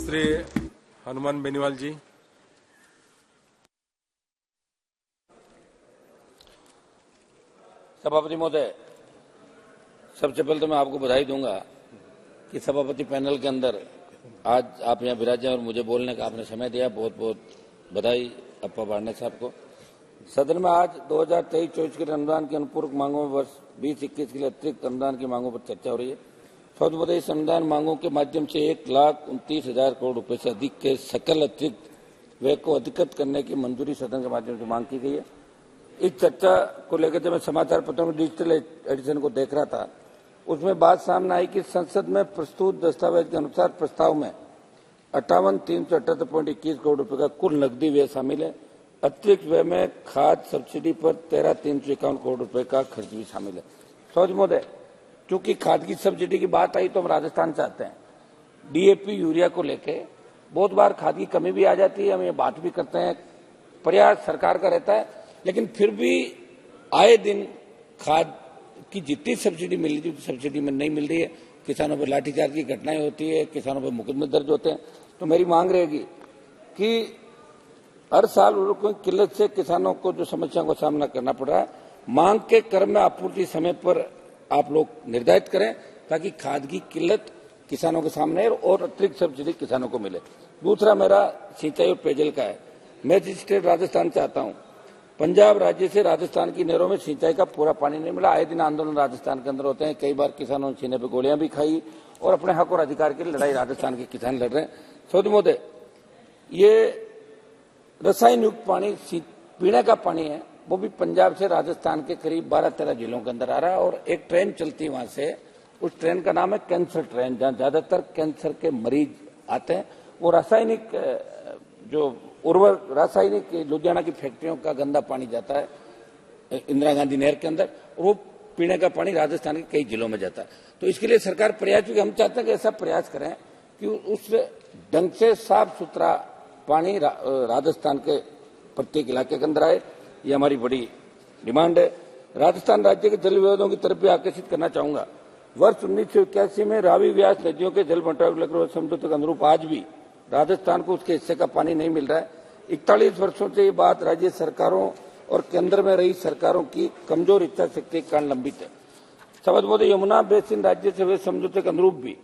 श्री हनुमान बेनीवाल जी। सभापति महोदय, सबसे पहले तो मैं आपको बधाई दूंगा कि सभापति पैनल के अंदर आज आप यहाँ विराजे और मुझे बोलने का आपने समय दिया। बहुत बहुत बधाई अप्पा बारने साहब को। सदन में आज 2023-24 के अनुदान की अनुपूरक मांगों में वर्ष 2021 के लिए अतिरिक्त अनुदान की मांगों पर चर्चा हो रही है। सभापति महोदय, इस अनुदान मांगों के माध्यम से 1,29,000 करोड़ रुपए से अधिक के सकल अतिरिक्त व्यय को अधिकृत करने की मंजूरी सदन के माध्यम से मांग की गई है। इस चर्चा को लेकर जब मैं समाचार पत्रों में डिजिटल एडिशन को देख रहा था, उसमें बात सामने आई कि संसद में प्रस्तुत दस्तावेज के अनुसार प्रस्ताव में 58,378.21 करोड़ रुपए का कुल नकदी व्यय शामिल है। अतिरिक्त व्यय में खाद सब्सिडी पर 13,351 करोड़ रुपए का खर्च भी शामिल है। सभापति महोदय, चूंकि खाद की सब्सिडी की बात आई तो हम राजस्थान चाहते हैं। डीएपी यूरिया को लेके बहुत बार खाद की कमी भी आ जाती है, हम ये बात भी करते हैं, प्रयास सरकार का रहता है, लेकिन फिर भी आए दिन खाद की जितनी सब्सिडी मिल रही थी सब्सिडी में नहीं मिल रही है। किसानों पर लाठीचार्ज की घटनाएं होती है, किसानों पर मुकदमे दर्ज होते हैं। तो मेरी मांग रहेगी कि हर साल उर्वरकों की किल्लत से किसानों को जो समस्याओं का सामना करना पड़ रहा है, मांग के क्रम में आपूर्ति समय पर आप लोग निर्धारित करें ताकि खाद की किल्लत किसानों के सामने और अतिरिक्त सब्सिडी किसानों को मिले। दूसरा मेरा सिंचाई और पेयजल का है। मैं जिस स्टेट राजस्थान चाहता हूं, पंजाब राज्य से राजस्थान की नहरों में सिंचाई का पूरा पानी नहीं मिला। आए दिन आंदोलन राजस्थान के अंदर होते हैं, कई बार किसानों ने सीने पर गोलियां भी खाई और अपने हक और अधिकार की लड़ाई राजस्थान के किसान लड़ रहे हैं। सभापति महोदय, ये रसायन युक्त पानी पीने का पानी है, वो भी पंजाब से राजस्थान के करीब 12-13 जिलों के अंदर आ रहा है और एक ट्रेन चलती है वहां से। उस ट्रेन का नाम है कैंसर ट्रेन, जहां ज्यादातर कैंसर के मरीज आते हैं। वो रासायनिक जो उर्वरक रासायनिक लुधियाना की फैक्ट्रियों का गंदा पानी जाता है इंदिरा गांधी नहर के अंदर, वो पीने का पानी राजस्थान के कई जिलों में जाता है। तो इसके लिए सरकार प्रयास, हम चाहते हैं कि ऐसा प्रयास करें कि उस ढंग से साफ सुथरा पानी राजस्थान के प्रत्येक इलाके के अंदर आए। ये हमारी बड़ी डिमांड है। राजस्थान राज्य के जल विवादों की तरफ भी आकर्षित करना चाहूंगा। वर्ष 1981 में रावी व्यास नदियों के जल बंटवारे समझौते के अनुरूप आज भी राजस्थान को उसके हिस्से का पानी नहीं मिल रहा है। 41 वर्षों से ये बात राज्य सरकारों और केंद्र में रही सरकारों की कमजोर इच्छा शक्ति के कारण लंबित है। सभापति महोदय, यमुना बेसिन राज्य से हुए समझौते के अनुरूप भी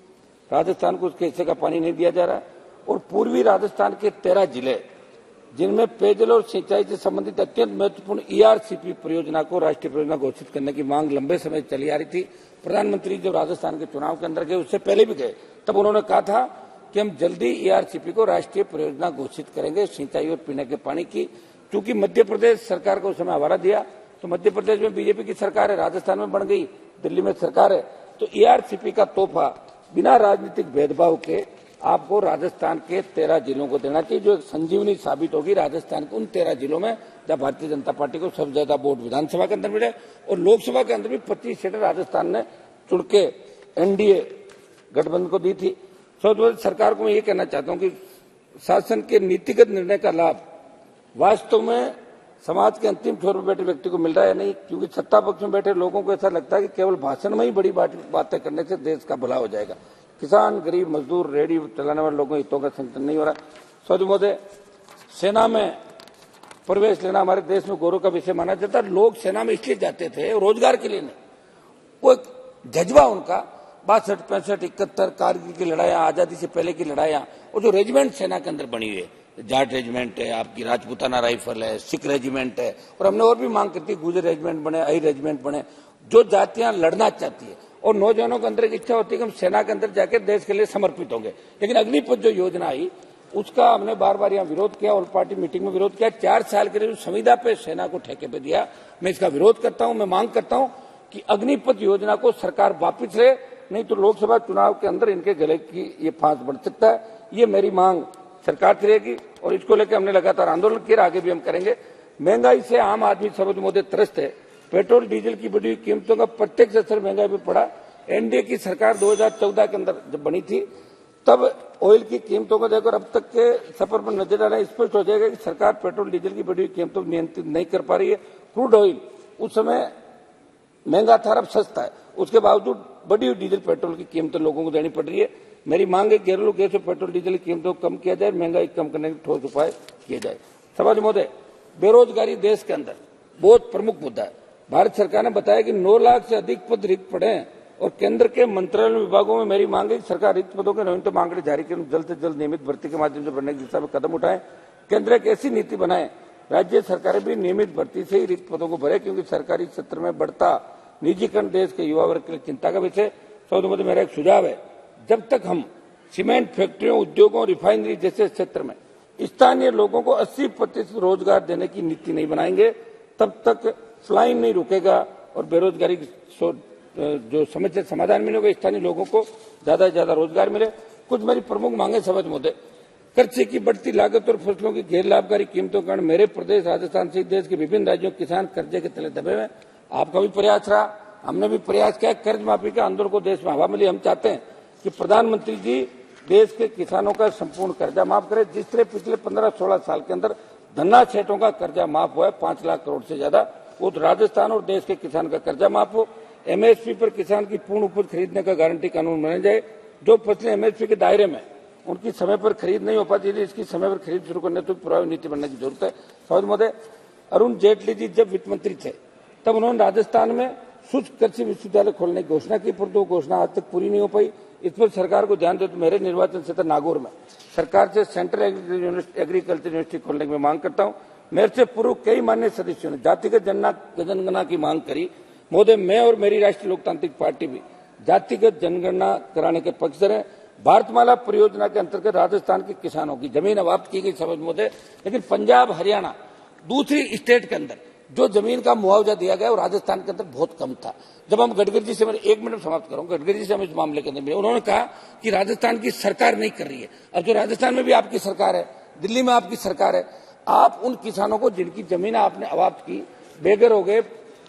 राजस्थान को उसके हिस्से का पानी नहीं दिया जा रहा है और पूर्वी राजस्थान के 13 जिले जिनमें पेयजल और सिंचाई से संबंधित अत्यंत महत्वपूर्ण ईआरसीपी परियोजना को राष्ट्रीय परियोजना घोषित करने की मांग लंबे समय चली आ रही थी। प्रधानमंत्री जब राजस्थान के चुनाव के अंदर गए, उससे पहले भी गए, तब उन्होंने कहा था कि हम जल्दी ईआरसीपी को राष्ट्रीय परियोजना घोषित करेंगे सिंचाई और पीने के पानी की। चूंकि मध्य प्रदेश सरकार को उस समय हवाला दिया, तो मध्य प्रदेश में बीजेपी की सरकार है, राजस्थान में बन गई, दिल्ली में सरकार है, तो ईआरसीपी का तोहफा बिना राजनीतिक भेदभाव के आपको राजस्थान के 13 जिलों को देना चाहिए, जो एक संजीवनी साबित होगी राजस्थान के उन 13 जिलों में जहां भारतीय जनता पार्टी को सबसे ज्यादा वोट विधानसभा के अंदर मिले और लोकसभा के अंदर भी 25 सीटें राजस्थान ने चुन के एनडीए गठबंधन को दी थी। सरकार को मैं ये कहना चाहता हूं कि शासन के नीतिगत निर्णय का लाभ वास्तव में समाज के अंतिम छोर पर बैठे व्यक्ति को मिल रहा है या नहीं, क्योंकि सत्ता पक्ष में बैठे लोगों को ऐसा लगता है कि केवल भाषण में ही बड़ी बातें करने से देश का भला हो जाएगा। किसान, गरीब, मजदूर, रेहड़ी चलाने वाले लोगों के हितों का संरक्षण नहीं हो रहा। सभापति महोदय, सेना में प्रवेश लेना हमारे देश में गौरव का विषय माना जाता है। लोग सेना में इसलिए जाते थे रोजगार के लिए नहीं, वो एक जज्बा उनका 62, 65, 71 कारगिल की लड़ाइयां, आजादी से पहले की लड़ाइयां, और जो रेजिमेंट सेना के अंदर बनी हुई है, जाट रेजिमेंट है, आपकी राजपूताना राइफल है, सिख रेजिमेंट है, और हमने और भी मांग करती है गुजर रेजिमेंट बने, आई रेजिमेंट बने। जो जातियां लड़ना चाहती है और नौजवानों के अंदर एक इच्छा होती है कि हम सेना के अंदर जाकर देश के लिए समर्पित होंगे, लेकिन अग्निपथ जो योजना आई उसका हमने बार बार यहाँ विरोध किया, ऑल पार्टी मीटिंग में विरोध किया। 4 साल के लिए संविदा पे सेना को ठेके पे दिया। मैं इसका विरोध करता हूं। मैं मांग करता हूं कि अग्निपथ योजना को सरकार वापिस ले, नहीं तो लोकसभा चुनाव के अंदर इनके गले की ये फांस बढ़ सकता है। ये मेरी मांग सरकार से रहेगी और इसको लेकर हमने लगातार आंदोलन किया, आगे भी हम करेंगे। महंगाई से आम आदमी सभापति महोदय त्रस्त है। पेट्रोल डीजल की बढ़ी हुई कीमतों का प्रत्यक्ष असर महंगाई पर पड़ा। एनडीए की सरकार 2014 के अंदर जब बनी थी, तब ऑयल की कीमतों को देखकर अब तक के सफर पर नजर डालना स्पष्ट हो जाएगा कि सरकार पेट्रोल डीजल की बढ़ी हुई कीमतों को नियंत्रित नहीं कर पा रही है। क्रूड ऑयल उस समय महंगा था, अब सस्ता है, उसके बावजूद बढ़ी हुई डीजल पेट्रोल की कीमतें लोगों को देनी पड़ रही है। मेरी मांग है घरेलू गैस और पेट्रोल डीजल की कीमतों को कम किया जाए, महंगाई कम करने के ठोस उपाय किए जाए। सभापति महोदय, बेरोजगारी देश के अंदर बहुत प्रमुख मुद्दा है। भारत सरकार ने बताया कि 9 लाख से अधिक पद रिक्त पड़े हैं और केंद्र के मंत्रालय विभागों में मेरी मांग है कि सरकार रिक्त पदों के नवीनतम आंकड़े जारी कर जल्द से जल्द नियमित भर्ती के माध्यम से भरने की दिशा में कदम उठाएं। केंद्र एक ऐसी नीति बनाए राज्य सरकारें भी नियमित भर्ती से ही रिक्त पदों को भरे, क्योंकि सरकारी क्षेत्र में बढ़ता निजीकरण देश के युवा वर्ग के लिए चिंता का विषय। सभापति, मेरा एक सुझाव है, जब तक हम सीमेंट फैक्ट्रियों, उद्योगों, रिफाइनरी जैसे क्षेत्र में स्थानीय लोगों को 80% रोजगार देने की नीति नहीं बनाएंगे, तब तक फ्लाइंग नहीं रुकेगा और बेरोजगारी जो समस्या समाधान मिलेगा, स्थानीय लोगों को ज्यादा से ज्यादा रोजगार मिले। कुछ मेरी प्रमुख मांगे सभापति महोदय, कर्जे की बढ़ती लागत और फसलों की गैर लाभकारी कीमतों के कारण मेरे प्रदेश राजस्थान सहित देश के विभिन्न राज्यों के किसान कर्जे के तले दबे हुए। आपका भी प्रयास रहा, हमने भी प्रयास किया, कर्ज माफी के आंदोलन को देश में हवा मिली। हम चाहते हैं कि प्रधानमंत्री जी देश के किसानों का संपूर्ण कर्जा माफ करें, जिस तरह पिछले 15-16 साल के अंदर धन्ना सेठों का कर्जा माफ हुआ है 5 लाख करोड़ से ज्यादा, वो राजस्थान और देश के किसान का कर्जा माफ हो। एमएसपी पर किसान की पूर्ण उपज खरीदने का गारंटी कानून बनाया जाए। जो फसलें एमएसपी के दायरे में उनकी समय पर खरीद नहीं हो पाती थी, इसकी समय पर खरीद शुरू करने तो प्रभावी नीति बनने की जरूरत है। सभापति महोदय, अरुण जेटली जी जब वित्त मंत्री थे तब उन्होंने राजस्थान में शुष्क कृषि विश्वविद्यालय खोलने की घोषणा की, परंतु घोषणा आज तक पूरी नहीं हो पाई। इस पर सरकार को ध्यान दे। तो मेरे निर्वाचन क्षेत्र नागौर में सरकार से सेंट्रल एग्रीकल्चर यूनिवर्सिटी खोलने की मैं मांग करता हूं। मेरे से पूर्व कई मान्य सदस्यों ने जातिगत जनगणना की मांग करी। महोदय, मैं और मेरी राष्ट्रीय लोकतांत्रिक पार्टी भी जातिगत जनगणना कराने के पक्षधर हैं। भारतमाला परियोजना के अंतर्गत राजस्थान के किसानों की जमीन अवाप्त की गई सभापति महोदय, लेकिन पंजाब, हरियाणा, दूसरी स्टेट के अंदर जो जमीन का मुआवजा दिया गया वो राजस्थान के अंदर बहुत कम था। जब हम गडकरी जी से, मेरे 1 मिनट समाप्त करूंगा, गडकरी जी से हम इस मामले के अंदर मिले, उन्होंने कहा कि राजस्थान की सरकार नहीं कर रही है। अब जो राजस्थान में भी आपकी सरकार है, दिल्ली में आपकी सरकार है, आप उन किसानों को जिनकी जमीन आपने अवाप्त की, बेघर हो गए,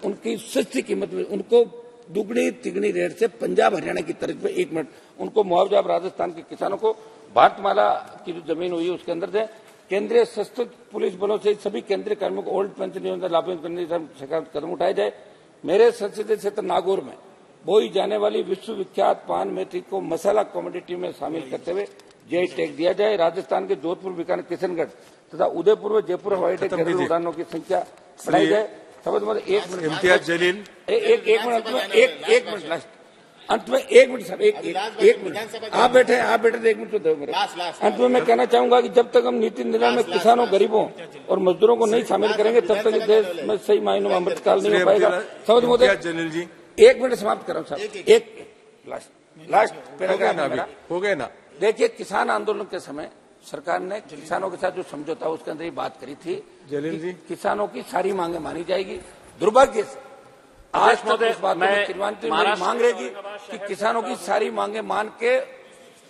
उनकी सस्ती कीमत में उनको दुगनी तिगनी रेट से पंजाब हरियाणा की तर्ज पे 1 मिनट उनको मुआवजा आप राजस्थान के किसानों को भारतमाला की जो जमीन हुई है उसके अंदर से केंद्रीय सशस्त्र पुलिस बलों से सभी केंद्रीय कर्मियों को ओल्ड पेंशन योजना लागू करने का कदम उठाए जाए। मेरे संसदीय क्षेत्र नागौर में बोई जाने वाली विश्वविख्यात पान मेथी को मसाला कमोडिटी में शामिल करते हुए जीआई टैग दिया जाए। राजस्थान के जोधपुर, बीकानेर, किशनगढ़ तथा उदयपुर व जयपुर हवाई अड्डे घरेलू उड़ानों की संख्या बढ़ाई जाए। समझ मतलब 1 मिनट इम्तियाज जलील, एक मिनट लास्ट अंत में 1 मिनट साहब, एक मिनट आप बैठे 1 मिनट तो दो मेरे। अंत में मैं कहना चाहूंगा कि जब तक हम नीति निर्माण में किसानों, गरीबों और मजदूरों को नहीं शामिल करेंगे तब तक देश में सही मायनों में अमृतकाल नहीं हो पाएगा। समझ महोदय, जलील जी 1 मिनट समाप्त कर रहा हूँ साहब, एक लास्ट पैराग्राफ हो गए ना। देखिए, किसान आंदोलन के समय सरकार ने किसानों के साथ जो समझौता उसके अंदर ही बात करी थी, जलील जी, किसानों की सारी मांगे मानी जाएगी। दुर्भाग्य से आज तक इस बात में क्रांति मांग रहेगी कि किसानों की सारी मांगे मान के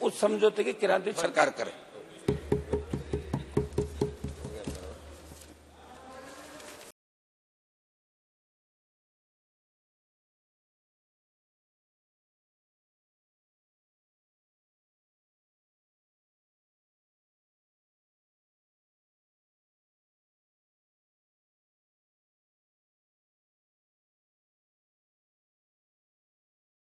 उस समझौते की क्रांति सरकार करे।